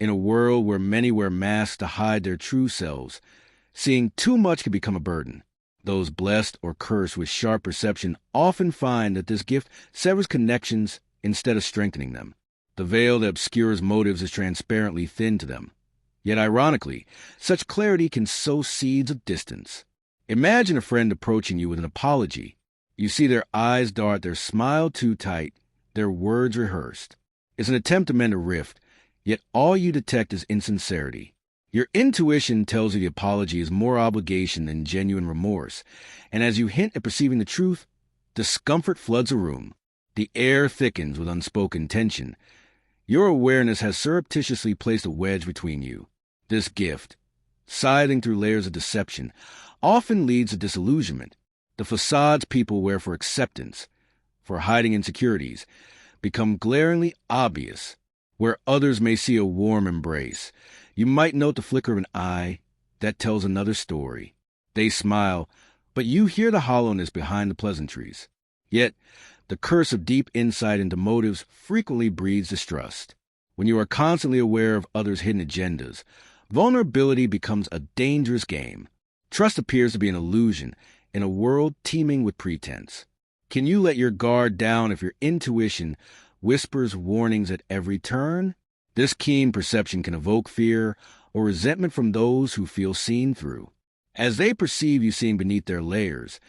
In a world where many wear masks to hide their true selves, seeing too much can become a burden. Those blessed or cursed with sharp perception often find that this gift severs connections instead of strengthening them. The veil that obscures motives is transparently thin to them. Yet ironically, such clarity can sow seeds of distance. Imagine a friend approaching you with an apology. You see their eyes dart, their smile too tight, their words rehearsed. It's an attempt to mend a rift, yet all you detect is insincerity. Your intuition tells you the apology is more obligation than genuine remorse, and as you hint at perceiving the truth, discomfort floods a room. The air thickens with unspoken tension. Your awareness has surreptitiously placed a wedge between you. This gift, scything through layers of deception, often leads to disillusionment. The facades people wear for acceptance, for hiding insecurities, become glaringly obvious. Where others may see a warm embrace, you might note the flicker of an eye that tells another story. They smile, but you hear the hollowness behind the pleasantries. Yet, the curse of deep insight into motives frequently breeds distrust. When you are constantly aware of others' hidden agendas, vulnerability becomes a dangerous game. Trust appears to be an illusion in a world teeming with pretense. Can you let your guard down if your intuition whispers warnings at every turn? This keen perception can evoke fear or resentment from those who feel seen through. As they perceive you seeing beneath their layers,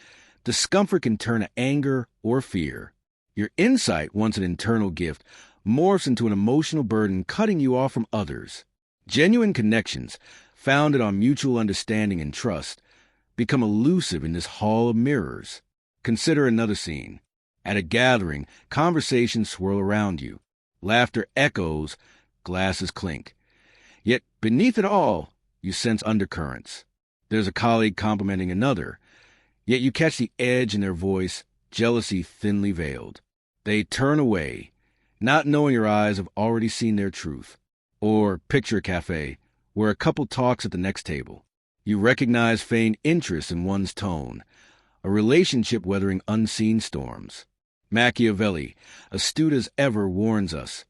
discomfort can turn to anger or fear. Your insight, once an internal gift, morphs into an emotional burden, cutting you off from others. Genuine connections, founded on mutual understanding and trust, become elusive in this hall of mirrors. Consider another scene. At a gathering, conversations swirl around you. Laughter echoes, glasses clink. Yet beneath it all, you sense undercurrents. There's a colleague complimenting another, yet you catch the edge in their voice, jealousy thinly veiled. They turn away, not knowing your eyes have already seen their truth. Or picture a cafe, where a couple talks at the next table. You recognize feigned interest in one's tone, a relationship weathering unseen storms. Machiavelli, astute as ever, warns us,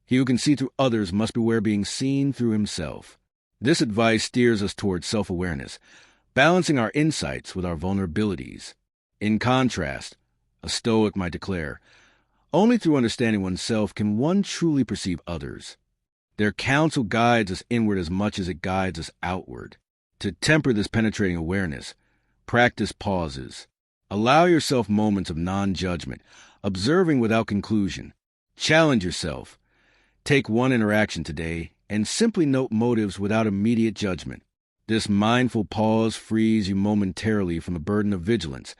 he who can see through others must beware being seen through himself. This advice steers us towards self-awareness, balancing our insights with our vulnerabilities. In contrast, a Stoic might declare, only through understanding oneself can one truly perceive others. Their counsel guides us inward as much as it guides us outward. To temper this penetrating awareness, practice pauses. Allow yourself moments of non-judgment, observing without conclusion. Challenge yourself. Take one interaction today and simply note motives without immediate judgment. This mindful pause frees you momentarily from the burden of vigilance,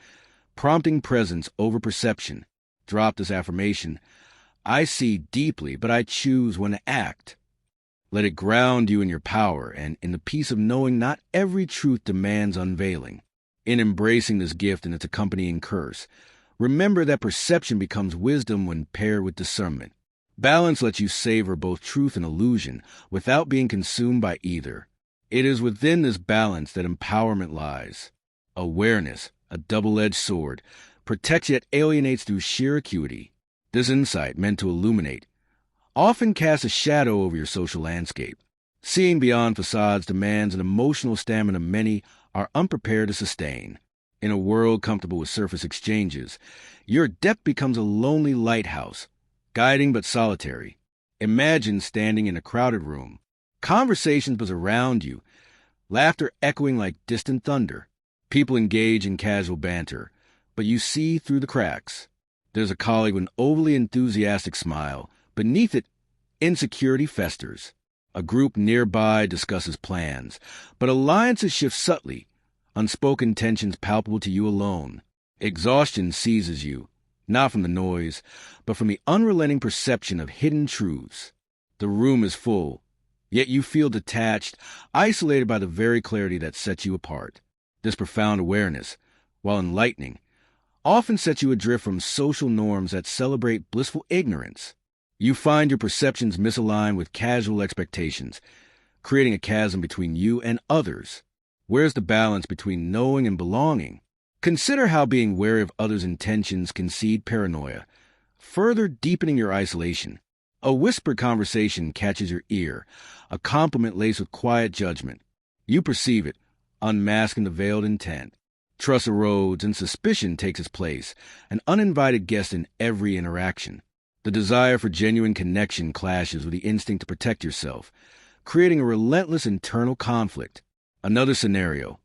prompting presence over perception. Drop this affirmation. I see deeply, but I choose when to act. Let it ground you in your power and in the peace of knowing not every truth demands unveiling. In embracing this gift and its accompanying curse, remember that perception becomes wisdom when paired with discernment. Balance lets you savor both truth and illusion without being consumed by either. It is within this balance that empowerment lies. Awareness, a double-edged sword, protects yet alienates through sheer acuity. This insight, meant to illuminate, often casts a shadow over your social landscape. Seeing beyond facades demands an emotional stamina many are unprepared to sustain. In a world comfortable with surface exchanges, your depth becomes a lonely lighthouse, guiding but solitary. Imagine standing in a crowded room. Conversations buzz around you, laughter echoing like distant thunder. People engage in casual banter, but you see through the cracks. There's a colleague with an overly enthusiastic smile. Beneath it, insecurity festers. A group nearby discusses plans, but alliances shift subtly, unspoken tensions palpable to you alone. Exhaustion seizes you, not from the noise, but from the unrelenting perception of hidden truths. The room is full, yet you feel detached, isolated by the very clarity that sets you apart. This profound awareness, while enlightening, often sets you adrift from social norms that celebrate blissful ignorance. You find your perceptions misaligned with casual expectations, creating a chasm between you and others. Where's the balance between knowing and belonging? Consider how being wary of others' intentions can seed paranoia, further deepening your isolation. A whispered conversation catches your ear, a compliment laced with quiet judgment. You perceive it, unmasking the veiled intent. Trust erodes and suspicion takes its place, an uninvited guest in every interaction. The desire for genuine connection clashes with the instinct to protect yourself, creating a relentless internal conflict. Another scenario.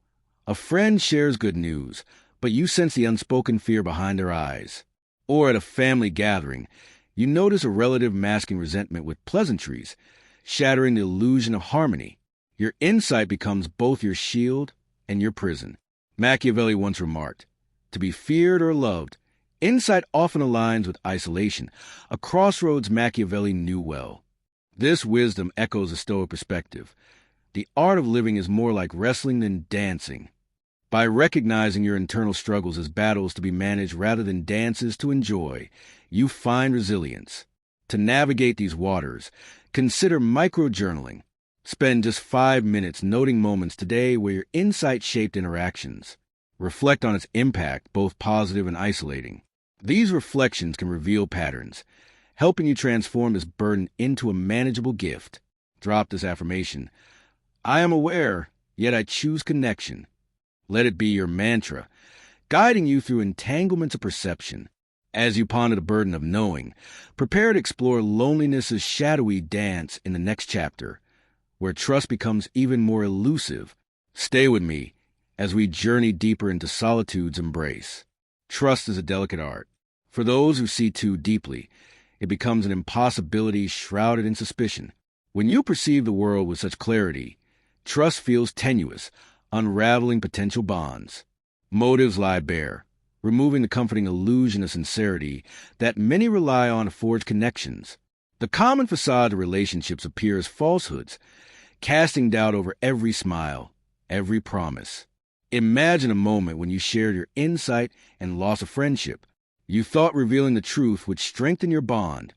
A friend shares good news, but you sense the unspoken fear behind their eyes. Or at a family gathering, you notice a relative masking resentment with pleasantries, shattering the illusion of harmony. Your insight becomes both your shield and your prison. Machiavelli once remarked, "To be feared or loved, insight often aligns with isolation," a crossroads Machiavelli knew well. This wisdom echoes a Stoic perspective. The art of living is more like wrestling than dancing. By recognizing your internal struggles as battles to be managed rather than dances to enjoy, you find resilience. To navigate these waters, consider micro-journaling. Spend just 5 minutes noting moments today where your insight shaped interactions. Reflect on its impact, both positive and isolating. These reflections can reveal patterns, helping you transform this burden into a manageable gift. Drop this affirmation. I am aware, yet I choose connection. Let it be your mantra, guiding you through entanglements of perception. As you ponder the burden of knowing, prepare to explore loneliness's shadowy dance in the next chapter, where trust becomes even more elusive. Stay with me as we journey deeper into solitude's embrace. Trust is a delicate art. For those who see too deeply, it becomes an impossibility shrouded in suspicion. When you perceive the world with such clarity, trust feels tenuous, unraveling potential bonds. Motives lie bare, removing the comforting illusion of sincerity that many rely on to forge connections. The common facade of relationships appear as falsehoods, casting doubt over every smile, every promise. Imagine a moment when you shared your insight and lost a friendship. You thought revealing the truth would strengthen your bond,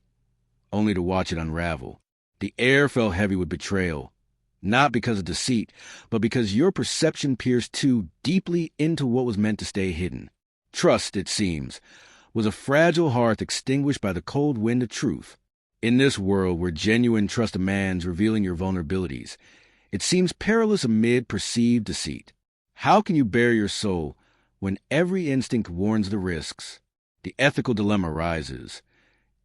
only to watch it unravel. The air felt heavy with betrayal, not because of deceit, but because your perception pierced too deeply into what was meant to stay hidden. Trust, it seems, was a fragile hearth extinguished by the cold wind of truth. In this world where genuine trust demands revealing your vulnerabilities, it seems perilous amid perceived deceit. How can you bare your soul when every instinct warns the risks? The ethical dilemma rises.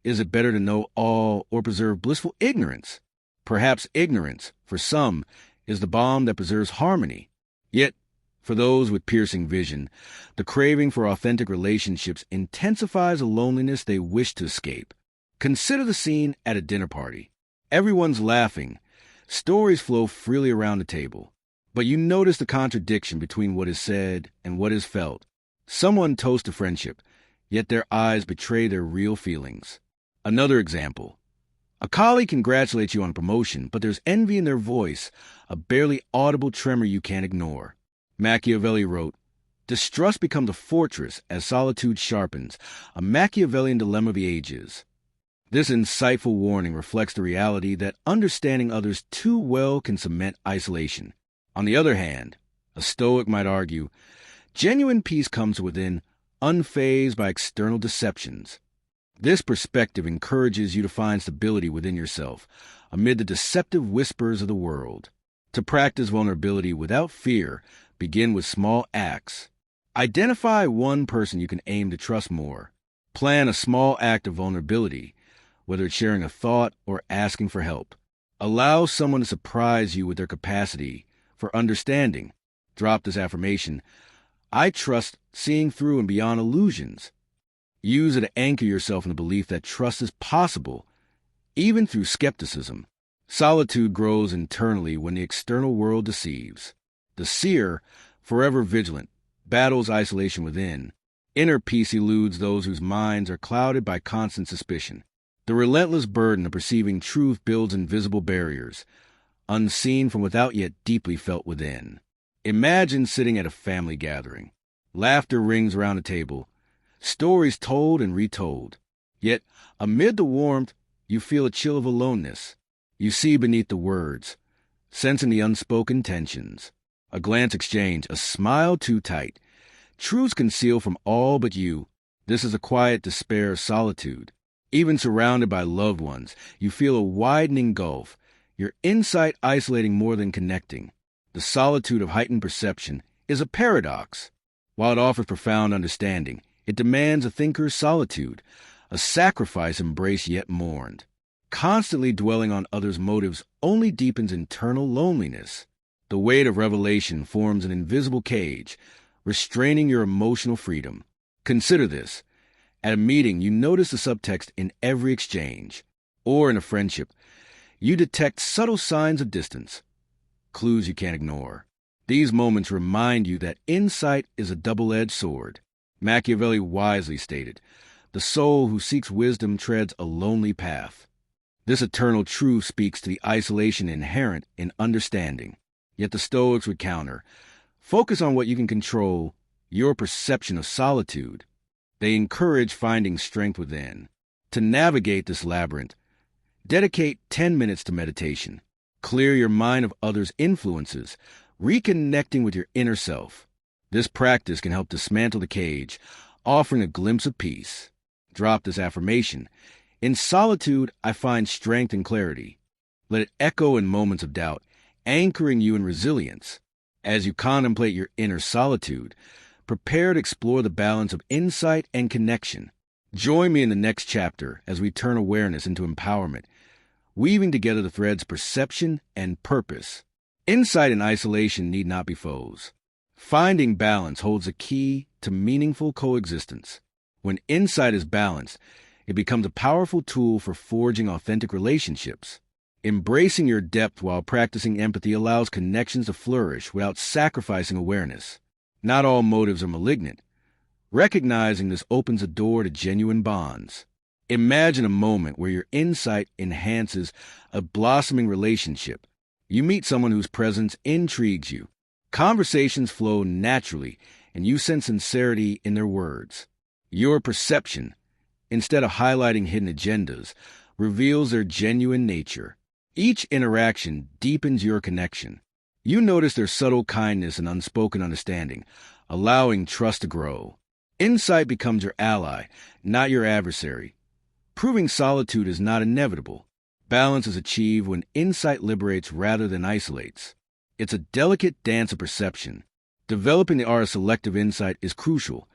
Is it better to know all or preserve blissful ignorance? Perhaps ignorance, for some, is the balm that preserves harmony. Yet, for those with piercing vision, the craving for authentic relationships intensifies a loneliness they wish to escape. Consider the scene at a dinner party. Everyone's laughing. Stories flow freely around the table. But you notice the contradiction between what is said and what is felt. Someone toasts a friendship, yet their eyes betray their real feelings. Another example. A colleague congratulates you on a promotion, but there's envy in their voice, a barely audible tremor you can't ignore. Machiavelli wrote, "Distrust becomes a fortress as solitude sharpens, a Machiavellian dilemma of the ages." This insightful warning reflects the reality that understanding others too well can cement isolation. On the other hand, a Stoic might argue, genuine peace comes within, unfazed by external deceptions. This perspective encourages you to find stability within yourself, amid the deceptive whispers of the world. To practice vulnerability without fear, begin with small acts. Identify one person you can aim to trust more. Plan a small act of vulnerability, whether it's sharing a thought or asking for help. Allow someone to surprise you with their capacity for understanding. Drop this affirmation. I trust seeing through and beyond illusions. Use it to anchor yourself in the belief that trust is possible, even through skepticism. Solitude grows internally when the external world deceives. The seer, forever vigilant, battles isolation within. Inner peace eludes those whose minds are clouded by constant suspicion. The relentless burden of perceiving truth builds invisible barriers, unseen from without yet deeply felt within. Imagine sitting at a family gathering. Laughter rings around the table, stories told and retold. Yet, amid the warmth, you feel a chill of aloneness. You see beneath the words, sensing the unspoken tensions. A glance exchanged, a smile too tight. Truths concealed from all but you. This is a quiet despair of solitude. Even surrounded by loved ones, you feel a widening gulf, your insight isolating more than connecting. The solitude of heightened perception is a paradox. While it offers profound understanding, it demands a thinker's solitude, a sacrifice embraced yet mourned. Constantly dwelling on others' motives only deepens internal loneliness. The weight of revelation forms an invisible cage, restraining your emotional freedom. Consider this. At a meeting, you notice the subtext in every exchange. Or in a friendship, you detect subtle signs of distance, clues you can't ignore. These moments remind you that insight is a double-edged sword. Machiavelli wisely stated, "The soul who seeks wisdom treads a lonely path." This eternal truth speaks to the isolation inherent in understanding. Yet the Stoics would counter, focus on what you can control, your perception of solitude. They encourage finding strength within. To navigate this labyrinth, dedicate 10 minutes to meditation. Clear your mind of others' influences, reconnecting with your inner self. This practice can help dismantle the cage, offering a glimpse of peace. Drop this affirmation. In solitude, I find strength and clarity. Let it echo in moments of doubt, anchoring you in resilience. As you contemplate your inner solitude, prepare to explore the balance of insight and connection. Join me in the next chapter as we turn awareness into empowerment, weaving together the threads perception and purpose. Insight and isolation need not be foes. Finding balance holds a key to meaningful coexistence. When insight is balanced, it becomes a powerful tool for forging authentic relationships. Embracing your depth while practicing empathy allows connections to flourish without sacrificing awareness. Not all motives are malignant. Recognizing this opens a door to genuine bonds. Imagine a moment where your insight enhances a blossoming relationship. You meet someone whose presence intrigues you. Conversations flow naturally, and you sense sincerity in their words. Your perception, instead of highlighting hidden agendas, reveals their genuine nature. Each interaction deepens your connection. You notice their subtle kindness and unspoken understanding, allowing trust to grow. Insight becomes your ally, not your adversary. Proving solitude is not inevitable. Balance is achieved when insight liberates rather than isolates. It's a delicate dance of perception. Developing the art of selective insight is crucial,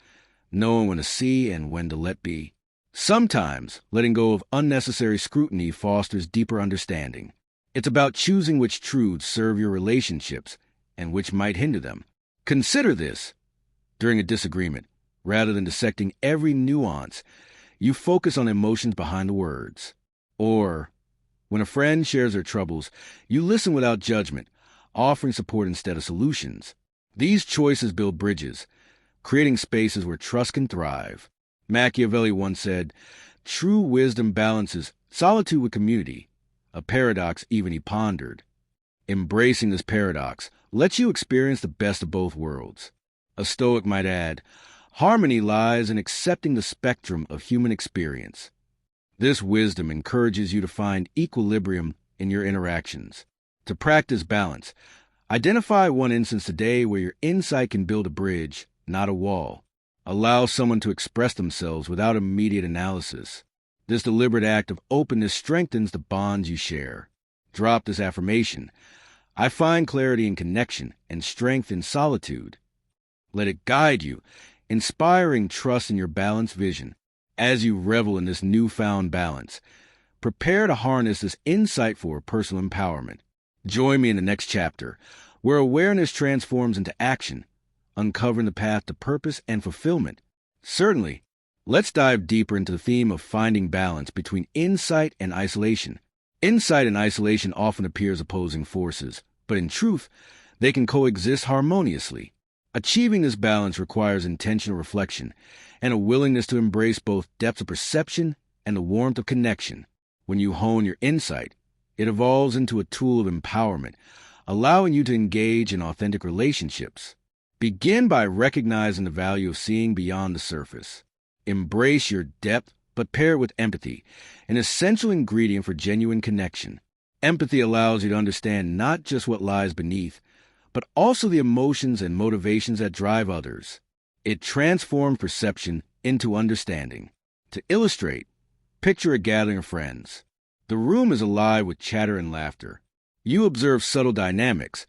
knowing when to see and when to let be. Sometimes, letting go of unnecessary scrutiny fosters deeper understanding. It's about choosing which truths serve your relationships and which might hinder them. Consider this. During a disagreement, rather than dissecting every nuance, you focus on emotions behind the words. Or, when a friend shares their troubles, you listen without judgment, offering support instead of solutions. These choices build bridges, creating spaces where trust can thrive. Machiavelli once said, "True wisdom balances solitude with community," a paradox even he pondered. Embracing this paradox lets you experience the best of both worlds. A Stoic might add, harmony lies in accepting the spectrum of human experience. This wisdom encourages you to find equilibrium in your interactions. To practice balance, identify one instance today where your insight can build a bridge, not a wall. Allow someone to express themselves without immediate analysis. This deliberate act of openness strengthens the bonds you share. Drop this affirmation. I find clarity in connection and strength in solitude. Let it guide you, inspiring trust in your balanced vision. As you revel in this newfound balance, prepare to harness this insight for personal empowerment. Join me in the next chapter, where awareness transforms into action, uncovering the path to purpose and fulfillment. Certainly, let's dive deeper into the theme of finding balance between insight and isolation. Insight and isolation often appear as opposing forces, but in truth, they can coexist harmoniously. Achieving this balance requires intentional reflection and a willingness to embrace both depth of perception and the warmth of connection. When you hone your insight, it evolves into a tool of empowerment, allowing you to engage in authentic relationships. Begin by recognizing the value of seeing beyond the surface. Embrace your depth, but pair it with empathy, an essential ingredient for genuine connection. Empathy allows you to understand not just what lies beneath, but also the emotions and motivations that drive others. It transforms perception into understanding. To illustrate, Picture a gathering of friends. The room is alive with chatter and laughter. You observe subtle dynamics,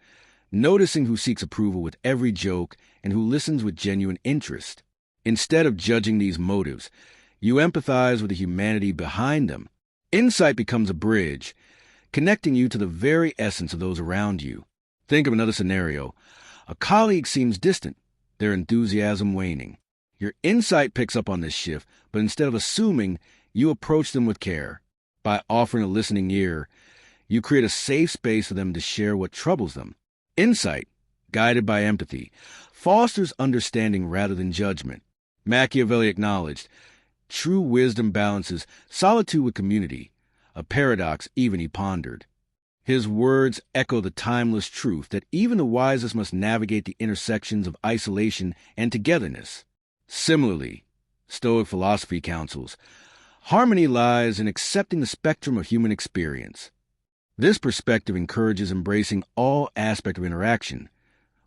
noticing who seeks approval with every joke and who listens with genuine interest. Instead of judging these motives, you empathize with the humanity behind them. Insight becomes a bridge, connecting you to the very essence of those around you. Think of another scenario. A colleague seems distant, their enthusiasm waning. Your insight picks up on this shift, but instead of assuming, you approach them with care. By offering a listening ear, you create a safe space for them to share what troubles them. Insight, guided by empathy, fosters understanding rather than judgment. Machiavelli acknowledged, true wisdom balances solitude with community, a paradox even he pondered. His words echo the timeless truth that even the wisest must navigate the intersections of isolation and togetherness. Similarly, Stoic philosophy counsels, harmony lies in accepting the spectrum of human experience. This perspective encourages embracing all aspects of interaction,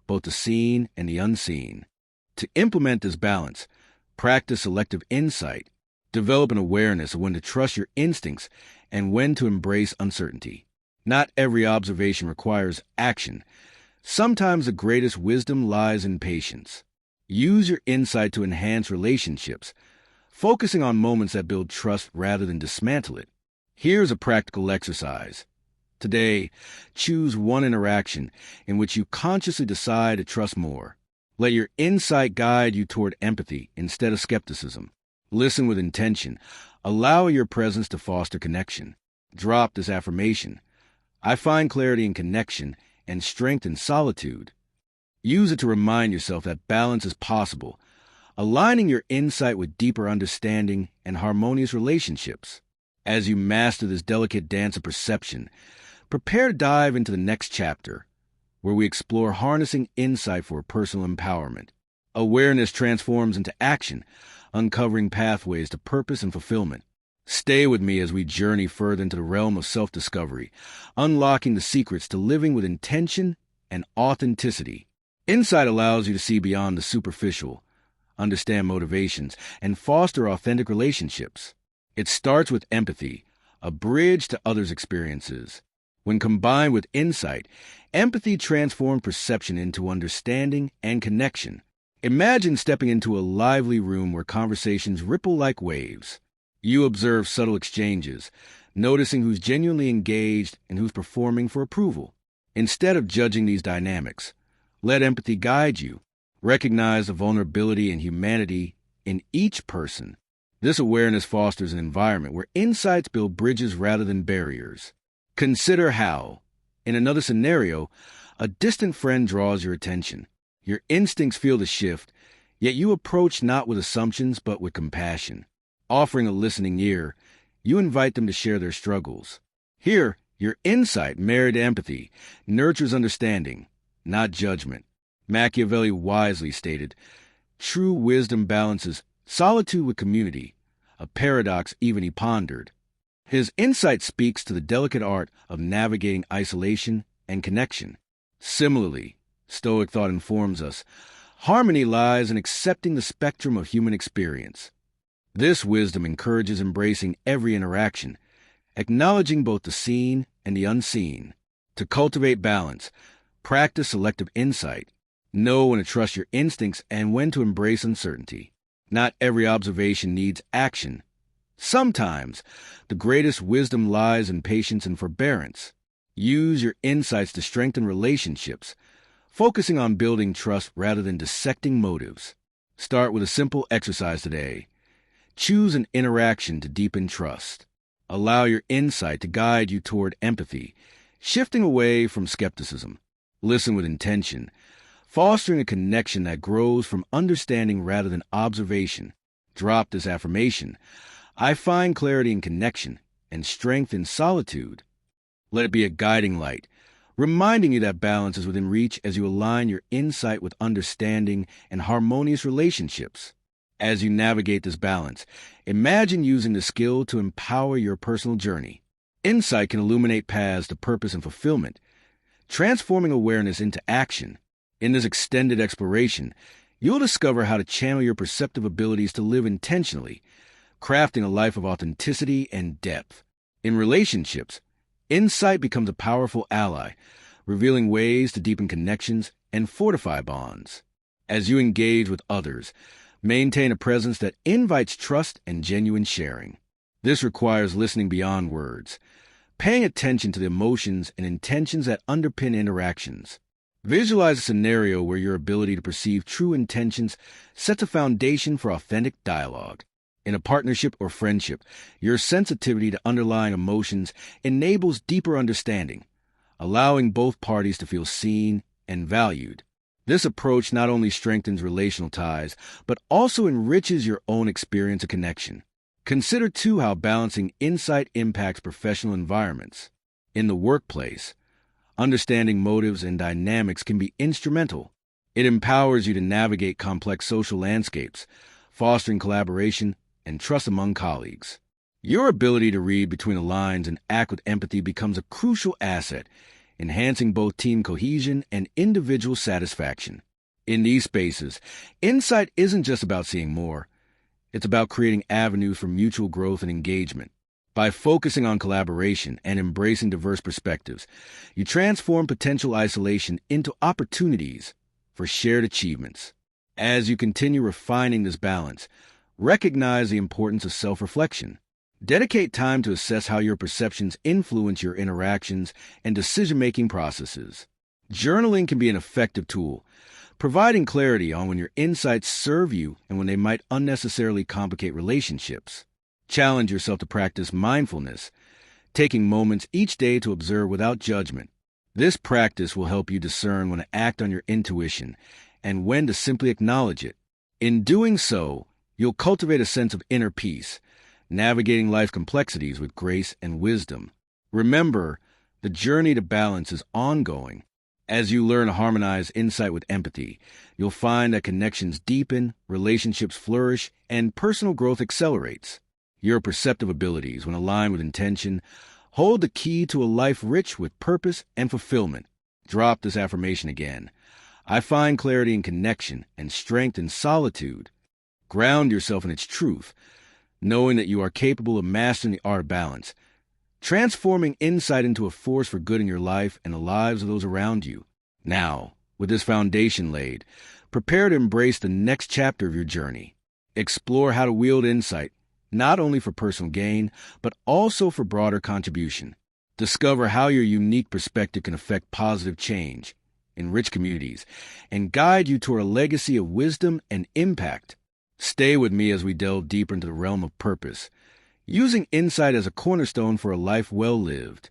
both the seen and the unseen. To implement this balance, practice selective insight, develop an awareness of when to trust your instincts and when to embrace uncertainty. Not every observation requires action. Sometimes the greatest wisdom lies in patience. Use your insight to enhance relationships, focusing on moments that build trust rather than dismantle it. Here's a practical exercise. Today, choose one interaction in which you consciously decide to trust more. Let your insight guide you toward empathy instead of skepticism. Listen with intention. Allow your presence to foster connection. Drop this affirmation. I find clarity in connection and strength in solitude. Use it to remind yourself that balance is possible, aligning your insight with deeper understanding and harmonious relationships. As you master this delicate dance of perception, prepare to dive into the next chapter, where we explore harnessing insight for personal empowerment. Awareness transforms into action, uncovering pathways to purpose and fulfillment. Stay with me as we journey further into the realm of self-discovery, unlocking the secrets to living with intention and authenticity. Insight allows you to see beyond the superficial, understand motivations, and foster authentic relationships. It starts with empathy, a bridge to others' experiences. When combined with insight, empathy transforms perception into understanding and connection. Imagine stepping into a lively room where conversations ripple like waves. You observe subtle exchanges, noticing who's genuinely engaged and who's performing for approval. Instead of judging these dynamics, let empathy guide you. Recognize the vulnerability and humanity in each person. This awareness fosters an environment where insights build bridges rather than barriers. Consider how, in another scenario, a distant friend draws your attention. Your instincts feel the shift, yet you approach not with assumptions but with compassion. Offering a listening ear, you invite them to share their struggles. Here, your insight, married to empathy, nurtures understanding, not judgment. Machiavelli wisely stated, true wisdom balances solitude with community, a paradox even he pondered. His insight speaks to the delicate art of navigating isolation and connection. Similarly, Stoic thought informs us, harmony lies in accepting the spectrum of human experience. This wisdom encourages embracing every interaction, acknowledging both the seen and the unseen. To cultivate balance, practice selective insight. Know when to trust your instincts and when to embrace uncertainty. Not every observation needs action. Sometimes, the greatest wisdom lies in patience and forbearance. Use your insights to strengthen relationships, focusing on building trust rather than dissecting motives. Start with a simple exercise today. Choose an interaction to deepen trust. Allow your insight to guide you toward empathy, shifting away from skepticism. Listen with intention, fostering a connection that grows from understanding rather than observation. Drop this affirmation. I find clarity in connection and strength in solitude. Let it be a guiding light, reminding you that balance is within reach as you align your insight with understanding and harmonious relationships. As you navigate this balance, imagine using the skill to empower your personal journey. Insight can illuminate paths to purpose and fulfillment, transforming awareness into action. In this extended exploration, you'll discover how to channel your perceptive abilities to live intentionally, crafting a life of authenticity and depth. In relationships, insight becomes a powerful ally, revealing ways to deepen connections and fortify bonds. As you engage with others, maintain a presence that invites trust and genuine sharing. This requires listening beyond words, paying attention to the emotions and intentions that underpin interactions. Visualize a scenario where your ability to perceive true intentions sets a foundation for authentic dialogue. In a partnership or friendship, your sensitivity to underlying emotions enables deeper understanding, allowing both parties to feel seen and valued. This approach not only strengthens relational ties, but also enriches your own experience of connection. Consider, too, how balancing insight impacts professional environments. In the workplace, understanding motives and dynamics can be instrumental. It empowers you to navigate complex social landscapes, fostering collaboration and trust among colleagues. Your ability to read between the lines and act with empathy becomes a crucial asset, enhancing both team cohesion and individual satisfaction. In these spaces, insight isn't just about seeing more. It's about creating avenues for mutual growth and engagement. By focusing on collaboration and embracing diverse perspectives, you transform potential isolation into opportunities for shared achievements. As you continue refining this balance, recognize the importance of self-reflection. Dedicate time to assess how your perceptions influence your interactions and decision-making processes. Journaling can be an effective tool, providing clarity on when your insights serve you and when they might unnecessarily complicate relationships. Challenge yourself to practice mindfulness, taking moments each day to observe without judgment. This practice will help you discern when to act on your intuition and when to simply acknowledge it. In doing so, you'll cultivate a sense of inner peace, navigating life's complexities with grace and wisdom. Remember, the journey to balance is ongoing. As you learn to harmonize insight with empathy, you'll find that connections deepen, relationships flourish, and personal growth accelerates. Your perceptive abilities, when aligned with intention, hold the key to a life rich with purpose and fulfillment. Drop this affirmation again. I find clarity in connection and strength in solitude. Ground yourself in its truth, knowing that you are capable of mastering the art of balance, transforming insight into a force for good in your life and the lives of those around you. Now, with this foundation laid, prepare to embrace the next chapter of your journey. Explore how to wield insight, not only for personal gain, but also for broader contribution. Discover how your unique perspective can affect positive change, enrich communities, and guide you toward a legacy of wisdom and impact. Stay with me as we delve deeper into the realm of purpose, using insight as a cornerstone for a life well lived.